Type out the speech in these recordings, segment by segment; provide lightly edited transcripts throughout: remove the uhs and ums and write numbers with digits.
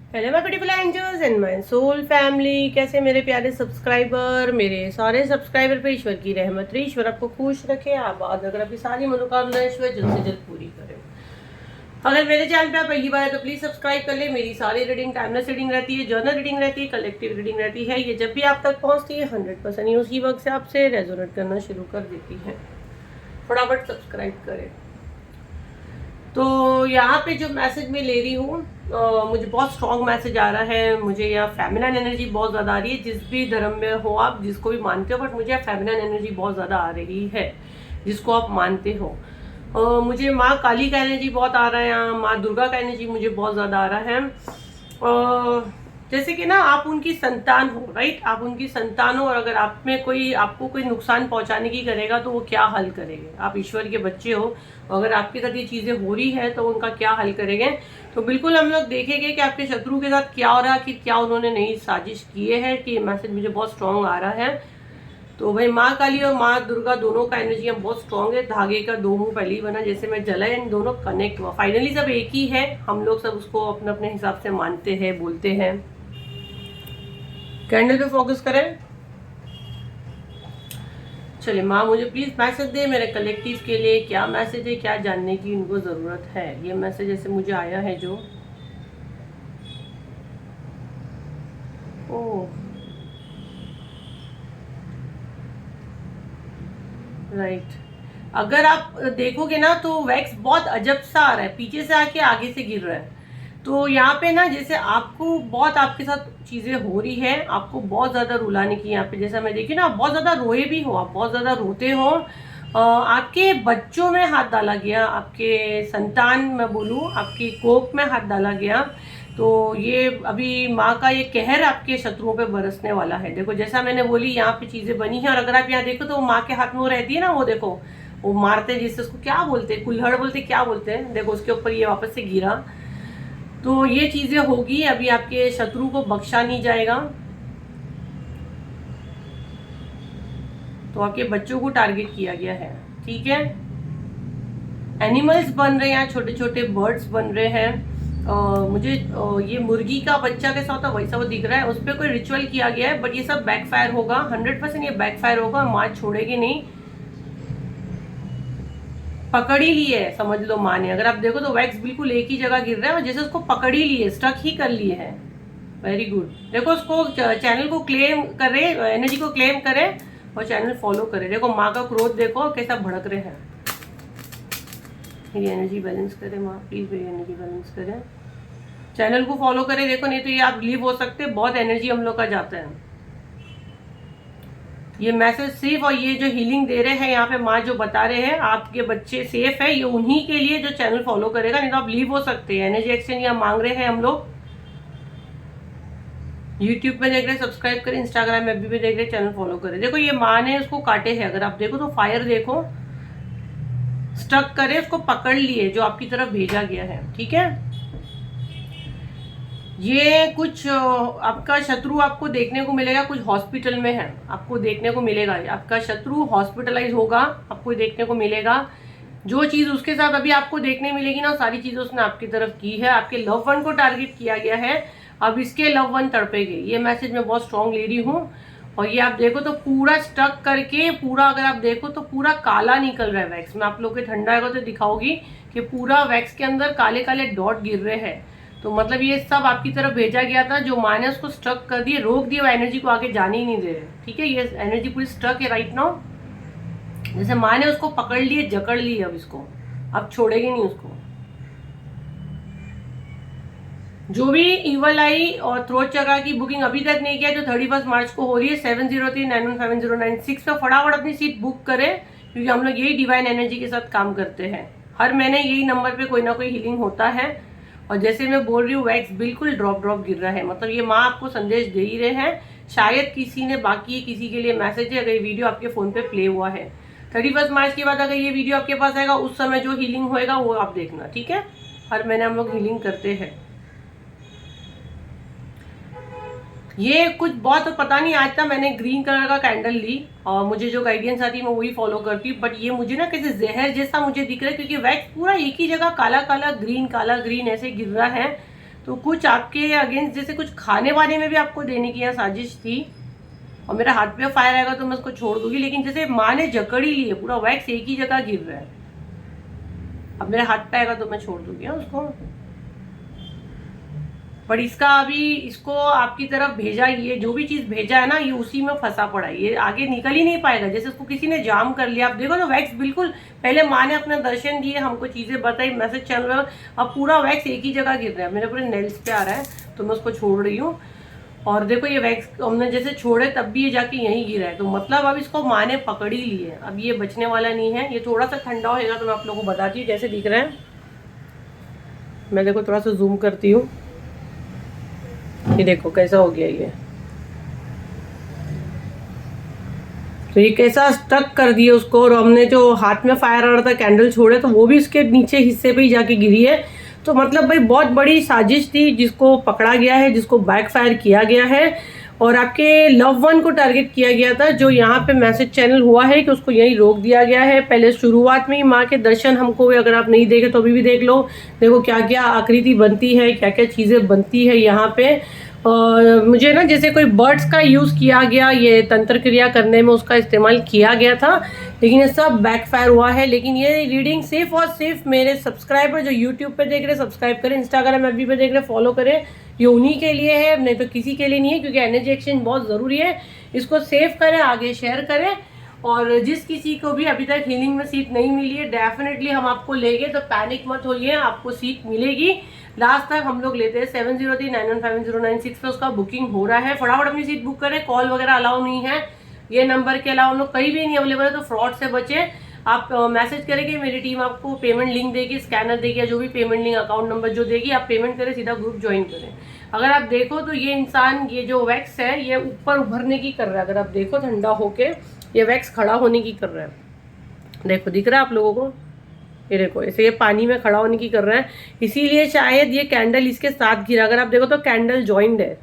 Hello my beautiful angels and my soul family. कैसे मेरे प्यारे सब्सक्राइबर, मेरे सारे सब्सक्राइबर पे ईश्वर की रहमत रही, ईश्वर आपको खुश रखे, आबाद अगर आपकी सारी मनोकामनाएं ईश्वर जल्द से जल्द पूरी करे। अगर मेरे चैनल पे आप पहली बार है तो प्लीज सब्सक्राइब कर ले। मेरी सारी रीडिंग टाइमलेस रीडिंग रहती है, जर्नल रीडिंग रहती है, कलेक्टिव रीडिंग रहती है। ये जब भी आप तक पहुंचती है 100% ही उसी वक्त से आपसे रेजोनेट करना शुरू कर देती है। फटाफट सब्सक्राइब करें। तो यहाँ पे जो मैसेज मैं ले रही हूँ, मुझे बहुत स्ट्रॉन्ग मैसेज आ रहा है। मुझे यहाँ फेमिनिन एनर्जी बहुत ज़्यादा आ रही है। जिस भी धर्म में हो आप, जिसको भी मानते हो, बट मुझे यहाँ फेमिनिन एनर्जी बहुत ज़्यादा आ रही है जिसको आप मानते हो। मुझे माँ काली का एनर्जी बहुत आ रहा है, यहाँ माँ दुर्गा का एनर्जी मुझे बहुत ज़्यादा आ रहा है। जैसे कि ना आप उनकी संतान हो, राइट? आप उनकी संतान हो, और अगर आप में कोई आपको कोई नुकसान पहुंचाने की करेगा तो वो क्या हल करेंगे? आप ईश्वर के बच्चे हो, अगर आपके साथ ये चीज़ें हो रही है तो उनका क्या हल करेंगे? तो बिल्कुल हम लोग देखेंगे कि आपके शत्रु के साथ क्या हो रहा है, कि क्या उन्होंने नई साजिश किए है। कि ये मैसेज मुझे बहुत स्ट्रॉन्ग आ रहा है। तो भाई माँ काली और माँ दुर्गा दोनों का एनर्जी बहुत स्ट्रॉन्ग है। धागे का दो मुंह पहले ही बना, जैसे मैं जला, इन दोनों कनेक्ट हुआ। फाइनली सब एक ही है, हम लोग सब उसको अपने अपने हिसाब से मानते हैं, बोलते हैं। कैंडल पे फोकस करें। चलिए माँ मुझे प्लीज मैसेज दे मेरे कलेक्टिव के लिए। क्या मैसेज है, क्या जानने की उनको जरूरत है? ये मैसेज ऐसे मुझे आया है जो ओह राइट। अगर आप देखोगे ना तो वैक्स बहुत अजब सा आ रहा है, पीछे से आके आगे से गिर रहा है। तो यहाँ पे ना जैसे आपको बहुत आपके साथ चीजें हो रही है, आपको बहुत ज्यादा रुलाने की। यहाँ पे जैसा मैं देखी ना, आप बहुत ज्यादा रोए भी हो, आप बहुत ज्यादा रोते हो। आपके बच्चों में हाथ डाला गया, आपके संतान मैं बोलूँ, आपकी कोख में हाथ डाला गया। तो ये अभी माँ का ये कहर आपके शत्रुओं पे बरसने वाला है। देखो जैसा मैंने बोली, यहाँ पे चीजें बनी है, और अगर आप यहाँ देखो तो माँ के हाथ में वो रहती है ना, वो देखो वो मारते हैं, जिससे उसको क्या बोलते हैं, कुल्हड़ बोलते, क्या बोलते हैं, देखो उसके ऊपर ये वापस से गिरा। तो ये चीजें होगी, अभी आपके शत्रु को बख्शा नहीं जाएगा। तो आपके बच्चों को टारगेट किया गया है, ठीक है। एनिमल्स बन रहे हैं, छोटे छोटे बर्ड्स बन रहे हैं। मुझे ये मुर्गी का बच्चा कैसा होता है वैसा वो दिख रहा है, उस पर कोई रिचुअल किया गया है, बट ये सब बैकफायर होगा। 100% ये बैकफायर होगा, माँ छोड़ेगी नहीं। पकड़ ही ली है समझ लो माँ ने। अगर आप देखो तो वैक्स बिल्कुल एक ही जगह गिर रहा है, और जैसे उसको पकड़ ही लिए, स्टक ही कर लिए है। Very good. देखो उसको चैनल को क्लेम करे, एनर्जी को क्लेम करे और चैनल फॉलो करे। देखो माँ का क्रोध देखो कैसा भड़क रहे हैं। मेरी एनर्जी बैलेंस करे माँ, प्लीज मेरी एनर्जी बैलेंस करे, चैनल को फॉलो करे। देखो नहीं तो ये आप लीव हो सकते, बहुत एनर्जी हम लोग का जाता है। ये मैसेज सिर्फ, और ये जो हीलिंग दे रहे हैं यहाँ पे माँ जो बता रहे हैं आपके बच्चे सेफ है, ये उन्हीं के लिए जो चैनल फॉलो करेगा, नहीं तो आप लीव हो सकते हैं। एनर्जी एक्सचेंज यहाँ मांग रहे हैं हम लोग। यूट्यूब में देख रहे हैं सब्सक्राइब करें, इंस्टाग्राम में भी देख रहे हैं चैनल फॉलो करें। देखो ये माँ ने उसको काटे हैं, अगर आप देखो तो फायर देखो, स्टक करे, उसको पकड़ लिए, जो आपकी तरफ भेजा गया है, ठीक है। ये कुछ आपका शत्रु आपको देखने को मिलेगा, कुछ हॉस्पिटल में है, आपको देखने को मिलेगा। आपका शत्रु हॉस्पिटलाइज होगा, आपको देखने को मिलेगा। जो चीज उसके साथ अभी आपको देखने मिलेगी ना, सारी चीजें उसने आपकी तरफ की है। आपके लव वन को टारगेट किया गया है, अब इसके लव वन तड़पेंगे। ये मैसेज मैं बहुत स्ट्रॉन्ग ले रही हूँ। और ये आप देखो तो पूरा स्टक करके, पूरा अगर आप देखो तो पूरा काला निकल रहा है वैक्स में। आप लोग के ठंडा आएगा तो दिखाओगी कि पूरा वैक्स के अंदर काले काले डॉट गिर रहे हैं। तो मतलब ये सब आपकी तरफ भेजा गया था, जो माँ ने उसको स्टक कर दिए, रोक दिया, वो एनर्जी को आगे जाने ही नहीं दे रहे, ठीक है। ये एनर्जी पूरी स्टक है राइट नाउ। जैसे माँ ने उसको पकड़ लिए, जकड़ लिए, अब इसको अब छोड़ेगी नहीं उसको। जो भी इवल आई और थ्रोट चक्रा की बुकिंग अभी तक नहीं किया, जो 31 मार्च को हो रही है, 7039150996 पे फटाफट अपनी सीट बुक करें, क्योंकि हम लोग यही डिवाइन एनर्जी के साथ काम करते हैं। हर महीने यही नंबर पे कोई ना कोई हीलिंग होता है। और जैसे मैं बोल रही हूँ, वैक्स बिल्कुल ड्रॉप ड्रॉप गिर रहा है, मतलब ये माँ आपको संदेश दे ही रहे हैं। शायद किसी ने बाकी किसी के लिए मैसेज है, अगर ये वीडियो आपके फोन पे प्ले हुआ है। 31 मार्च के बाद अगर ये वीडियो आपके पास आएगा, उस समय जो हीलिंग होएगा वो आप देखना, ठीक है। हर महीने हम लोग हीलिंग करते हैं। ये कुछ बहुत पता नहीं, आज तक मैंने ग्रीन कलर का कैंडल ली, और मुझे जो गाइडेंस आती है मैं वही फॉलो करती हूँ। बट ये मुझे ना कैसे जहर जैसा मुझे दिख रहा है, क्योंकि वैक्स पूरा एक ही जगह काला काला ग्रीन ऐसे गिर रहा है। तो कुछ आपके अगेंस्ट जैसे कुछ खाने वाने में भी आपको देने की यहाँ साजिश थी, और मेरा हाथ पे फायर आएगा तो मैं उसको छोड़ दूंगी, लेकिन जैसे माँ ने जकड़ ही ली है, पूरा वैक्स एक ही जगह गिर रहा है। अब मेरे हाथ पे आएगा तो मैं छोड़ दूंगी उसको। पर इसका अभी इसको आपकी तरफ भेजा, ये जो भी चीज भेजा है ना, ये उसी में फंसा पड़ा है, ये आगे निकल ही नहीं पाएगा। जैसे उसको किसी ने जाम कर लिया। आप देखो तो वैक्स बिल्कुल, पहले माँ ने अपने दर्शन दिए, हमको चीजें बताई, मैसेज चल रहा है, अब पूरा वैक्स एक ही जगह गिर रहा है, मेरे पूरे नेल्स पे आ रहा है, तो मैं उसको छोड़ रही हूँ। और देखो ये वैक्स हमने जैसे छोड़े तब भी ये जाके यहीं गिरा है, तो मतलब अब इसको माँ ने पकड़ ही ली है, अब ये बचने वाला नहीं है। ये थोड़ा सा ठंडा होएगा तो मैं आप लोगों को बताती हूँ कैसे दिख रहा है। मैं देखो थोड़ा सा जूम करती हूँ, ये देखो कैसा हो गया ये। तो ये कैसा स्टक कर दिया उसको, और हमने जो हाथ में फायर आ रहा था कैंडल छोड़े तो वो भी इसके नीचे हिस्से पे ही जाके गिरी है। तो मतलब भाई बहुत बड़ी साजिश थी जिसको पकड़ा गया है, जिसको बैक फायर किया गया है, और आपके लव वन को टारगेट किया गया था। जो यहाँ पे मैसेज चैनल हुआ है कि उसको यहीं रोक दिया गया है। पहले शुरुआत में ही माँ के दर्शन हमको, अगर आप नहीं देखे तो अभी भी देख लो, देखो क्या क्या आकृति बनती है, क्या क्या चीज़ें बनती है यहाँ पे। और मुझे ना जैसे कोई बर्ड्स का यूज़ किया गया, ये तंत्र क्रिया करने में उसका इस्तेमाल किया गया था, लेकिन ये सब बैकफायर हुआ है। लेकिन ये रीडिंग सिर्फ और सिर्फ मेरे सब्सक्राइबर जो यूट्यूब पे देख रहे सब्सक्राइब करें, इंस्टाग्राम एफबी पे देख रहे फॉलो करें, ये उन्हीं के लिए है, नहीं तो किसी के लिए नहीं है, क्योंकि एनर्जी एक्सचेंज बहुत ज़रूरी है। इसको सेव करें, आगे शेयर करें, और जिस किसी को भी अभी तक हीलिंग में सीट नहीं मिली है, डेफिनेटली हम आपको लेंगे, तो पैनिक मत होइए, आपको सीट मिलेगी। लास्ट तक हम लोग लेते हैं 7039157096 पे उसका बुकिंग हो रहा है। फटाफट अपनी सीट बुक करें, कॉल वगैरह अलाउ नहीं है, ये नंबर के अलावा हम लोग कहीं भी नहीं अवेलेबल है, तो फ्रॉड से बचे। आप मैसेज करेंगे, मेरी टीम आपको पेमेंट लिंक देगी, स्कैनर देगी, या जो भी पेमेंट लिंक अकाउंट नंबर जो देगी, आप पेमेंट करें, सीधा ग्रुप ज्वाइन करें। अगर आप देखो तो ये इंसान, ये जो वैक्स है ये ऊपर उभरने की कर रहा है, अगर आप देखो ठंडा होके ये वैक्स खड़ा होने की कर रहा है, देखो दिख रहा है आप लोगों को, ये देखो ऐसे ये पानी में खड़ा होने की कर रहा है। इसीलिए शायद ये कैंडल इसके साथ गिरा, अगर आप देखो तो कैंडल जॉइंट है।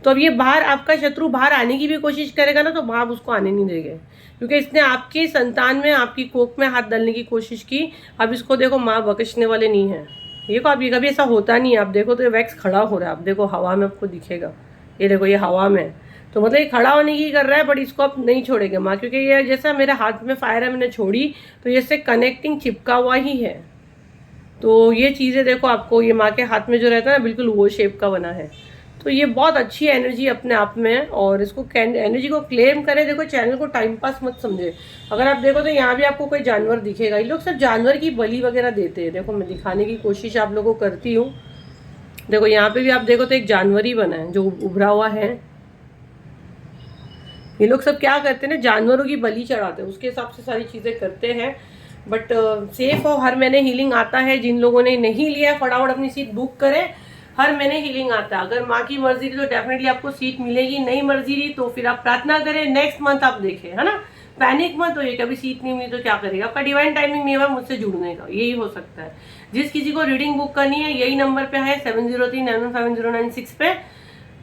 तो अब ये बाहर, आपका शत्रु बाहर आने की भी कोशिश करेगा ना, तो बाहर उसको आने नहीं देंगे, क्योंकि इसने आपकी संतान में, आपकी कोख में हाथ डालने की कोशिश की। अब इसको देखो माँ बख्शने वाले नहीं है। ये को, अभी कभी ऐसा होता नहीं है। आप देखो तो ये वैक्स खड़ा हो रहा है, आप देखो हवा में आपको दिखेगा, ये देखो ये हवा में, तो मतलब ये खड़ा होने की कर रहा है, बट इसको अब नहीं छोड़ेंगे माँ, क्योंकि ये जैसा मेरे हाथ में फायर है, मैंने छोड़ी तो ये इससे कनेक्टिंग चिपका हुआ ही है। तो ये चीज़ें देखो आपको, ये माँ के हाथ में जो रहता है ना, बिल्कुल वो शेप का बना है। तो ये बहुत अच्छी एनर्जी अपने आप में है, और इसको एनर्जी को क्लेम करें। देखो चैनल को टाइम पास मत समझे। अगर आप देखो तो यहाँ भी आपको कोई जानवर दिखेगा, ये लोग सब जानवर की बलि वगैरह देते हैं। देखो मैं दिखाने की कोशिश आप लोगों को करती हूँ, देखो यहाँ पे भी आप देखो तो एक जानवर ही बना है जो उभरा हुआ है। ये लोग सब क्या करते हैं ना, जानवरों की बलि चढ़ाते हैं, उसके हिसाब से सारी चीज़ें करते हैं। बट सेफ हो, हर महीने हीलिंग आता है। जिन लोगों ने नहीं लिया फटाफट अपनी सीट बुक करें, हर महीने हीलिंग आता है। अगर माँ की मर्जी रही तो डेफिनेटली आपको सीट मिलेगी, नहीं मर्जी रही तो फिर आप प्रार्थना करें, नेक्स्ट मंथ आप देखें, है ना। पैनिक मत होइए, कभी सीट नहीं मिली तो क्या करेगा, आपका डिवाइन टाइमिंग नहीं हुआ मुझसे जुड़ने का, यही हो सकता है। जिस किसी को रीडिंग बुक करनी है यही नंबर पे है 7039157096 पे।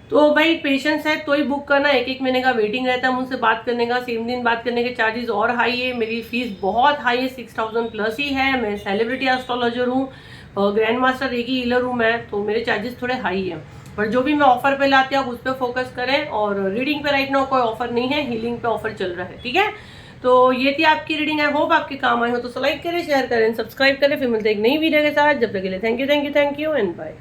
तो भाई पेशेंस है तो ही बुक करना, एक एक महीने का वेटिंग रहता है मुझसे बात करने का, सेम दिन बात करने के चार्जेस और हाई है। मेरी फीस बहुत हाई है, 6000 प्लस ही है। मैं सेलिब्रिटी एस्ट्रोलॉजर हूँ, ग्रैंड मास्टर एक ही हीलर हूँ मैं, तो मेरे चार्जेस थोड़े हाई हैं। पर जो भी मैं ऑफर पे लाती हूँ आप उस पर फोकस करें, और रीडिंग पे राइट नाउ कोई ऑफर नहीं है, हीलिंग पे ऑफर चल रहा है, ठीक है। तो ये थी आपकी रीडिंग, आई होप आपके काम आई हो। तो लाइक करें, शेयर करें, सब्सक्राइब करें, फिर मिलते एक नई वीडियो के साथ। जब तक के लिए थैंक यू एंड बाय।